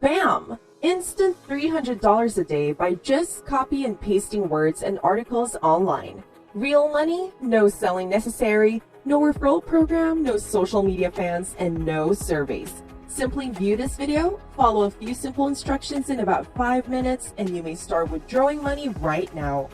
Bam! Instant $300 a day by just copy and pasting words and articles online. Real money, no selling necessary, no referral program, no social media fans, and no surveys. Simply view this video, follow a few simple instructions in about 5 minutes, and you may start withdrawing money right now.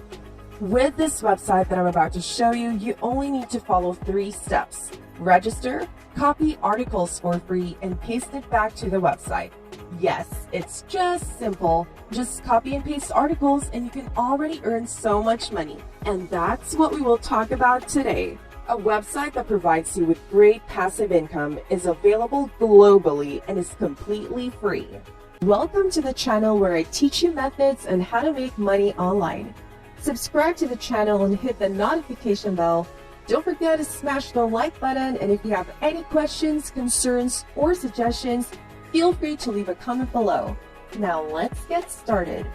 With this website that I'm about to show you, you only need to follow 3 steps. Register, copy articles for free, and paste it back to the website. Yes, it's just simple. Just copy and paste articles and you can already earn so much money. And that's what we will talk about today. A website that provides you with great passive income is available globally and is completely free. Welcome to the channel where I teach you methods on how to make money online. Subscribe to the channel and hit the notification bell. Don't forget to smash the like button, and if you have any questions, concerns, or suggestions, feel free to leave a comment below. Now let's get started.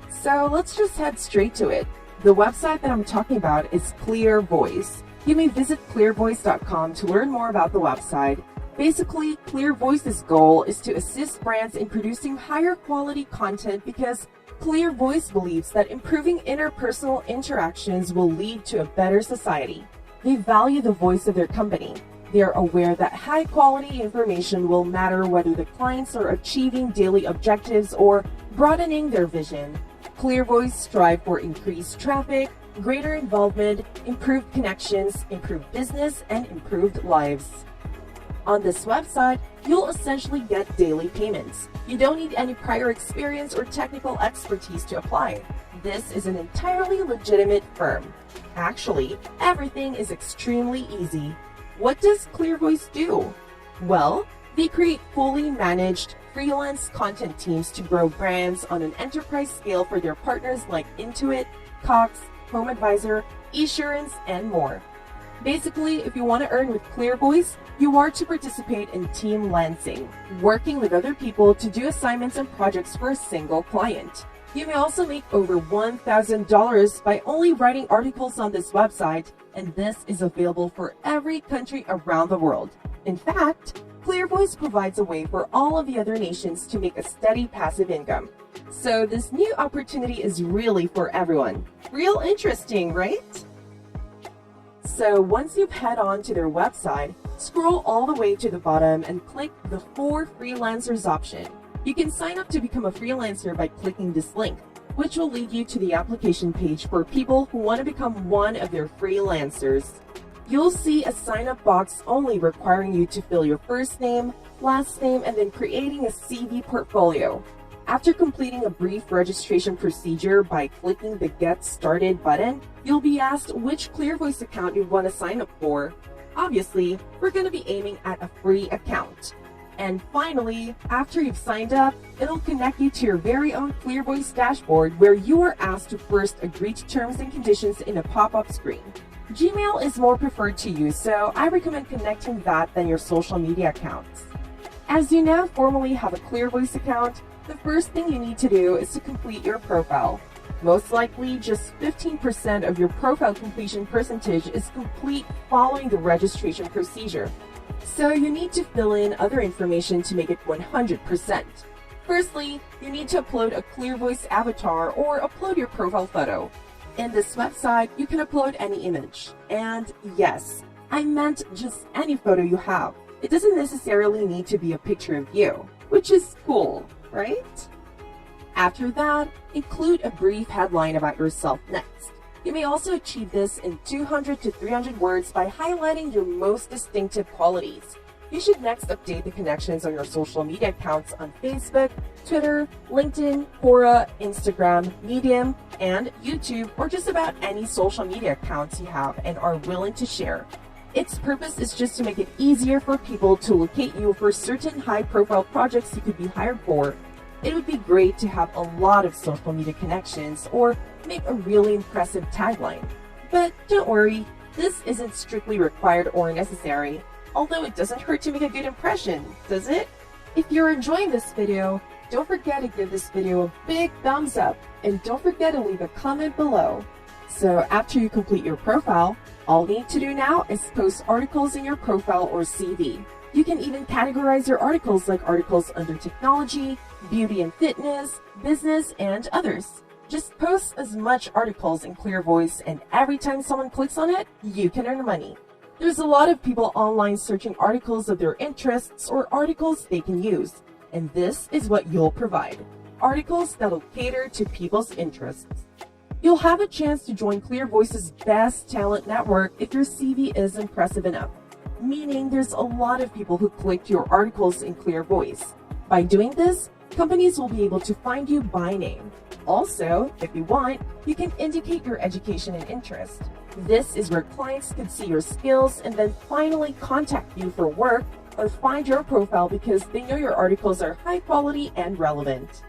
So let's just head straight to it. The website that I'm talking about is ClearVoice. You may visit clearvoice.com to learn more about the website. Basically, ClearVoice's goal is to assist brands in producing higher quality content because ClearVoice believes that improving interpersonal interactions will lead to a better society. They value the voice of their company. They are aware that high quality information will matter whether the clients are achieving daily objectives or broadening their vision. ClearVoice strive for increased traffic, greater involvement, improved connections, improved business, and improved lives. On this website, you'll essentially get daily payments. You don't need any prior experience or technical expertise to apply. This is an entirely legitimate firm. Actually, everything is extremely easy. What does ClearVoice do? Well, they create fully managed freelance content teams to grow brands on an enterprise scale for their partners like Intuit, Cox, HomeAdvisor, Esurance, and more. Basically, if you want to earn with ClearVoice, you are to participate in team Lansing, working with other people to do assignments and projects for a single client. You may also make over $1,000 by only writing articles on this website, and this is available for every country around the world. In fact, ClearVoice provides a way for all of the other nations to make a steady passive income. So this new opportunity is really for everyone. Real interesting, right? So once you've head on to their website, scroll all the way to the bottom and click the For Freelancers option. You can sign up to become a freelancer by clicking this link, which will lead you to the application page for people who want to become one of their freelancers. You'll see a sign-up box only requiring you to fill your first name, last name, and then creating a CV portfolio. After completing a brief registration procedure by clicking the Get Started button, you'll be asked which ClearVoice account you want to sign up for. Obviously, we're going to be aiming at a free account. And finally, after you've signed up, it'll connect you to your very own ClearVoice dashboard where you are asked to first agree to terms and conditions in a pop-up screen. Gmail is more preferred to use, so I recommend connecting that than your social media accounts. As you now formally have a ClearVoice account, the first thing you need to do is to complete your profile. Most likely, just 15% of your profile completion percentage is complete following the registration procedure. So you need to fill in other information to make it 100%. Firstly, you need to upload a ClearVoice avatar or upload your profile photo. In this website, you can upload any image. And yes, I meant just any photo you have. It doesn't necessarily need to be a picture of you, which is cool, right? After that, include a brief headline about yourself next. You may also achieve this in 200 to 300 words by highlighting your most distinctive qualities. You should next update the connections on your social media accounts on Facebook, Twitter, LinkedIn, Quora, Instagram, Medium, and YouTube, or just about any social media accounts you have and are willing to share. Its purpose is just to make it easier for people to locate you for certain high-profile projects you could be hired for. It would be great to have a lot of social media connections or make a really impressive tagline. But don't worry, this isn't strictly required or necessary, although it doesn't hurt to make a good impression, does it? If you're enjoying this video, don't forget to give this video a big thumbs up and don't forget to leave a comment below. So after you complete your profile, all you need to do now is post articles in your profile or CV. You can even categorize your articles like articles under technology, beauty and fitness, business, and others. Just post as much articles in Clear Voice, and every time someone clicks on it, you can earn money. There's a lot of people online searching articles of their interests or articles they can use, and this is what you'll provide. Articles that'll cater to people's interests. You'll have a chance to join Clear Voice's best talent network if your CV is impressive enough, meaning there's a lot of people who clicked your articles in Clear Voice. By doing this, companies will be able to find you by name. Also, if you want, you can indicate your education and interest. This is where clients can see your skills and then finally contact you for work or find your profile because they know your articles are high quality and relevant.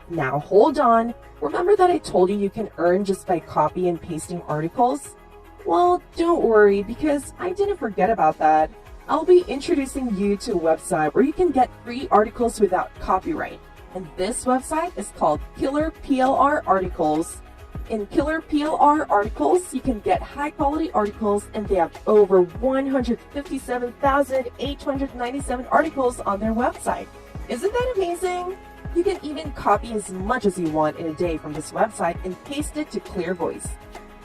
Now hold on, remember that I told you can earn just by copy and pasting articles? Well, don't worry because I didn't forget about that. I'll be introducing you to a website where you can get free articles without copyright. And this website is called Killer PLR Articles. In Killer PLR Articles, you can get high quality articles, and they have over 157,897 articles on their website. Isn't that amazing? You can even copy as much as you want in a day from this website and paste it to Clear Voice.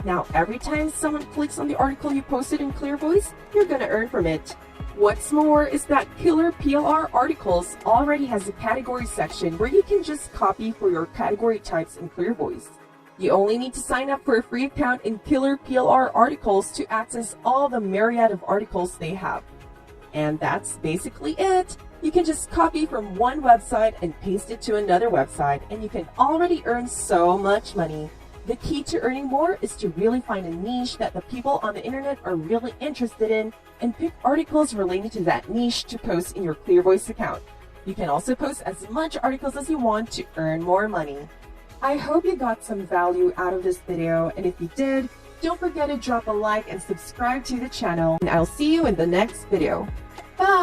Now, every time someone clicks on the article you posted in Clear Voice, you're going to earn from it. What's more is that Killer PLR Articles already has a category section where you can just copy for your category types in Clear Voice. You only need to sign up for a free account in Killer PLR Articles to access all the myriad of articles they have. And that's basically it. You can just copy from one website and paste it to another website, and you can already earn so much money. The key to earning more is to really find a niche that the people on the internet are really interested in and pick articles related to that niche to post in your Clear Voice account. You can also post as much articles as you want to earn more money. I hope you got some value out of this video, and if you did, don't forget to drop a like and subscribe to the channel, and I'll see you in the next video. Bye!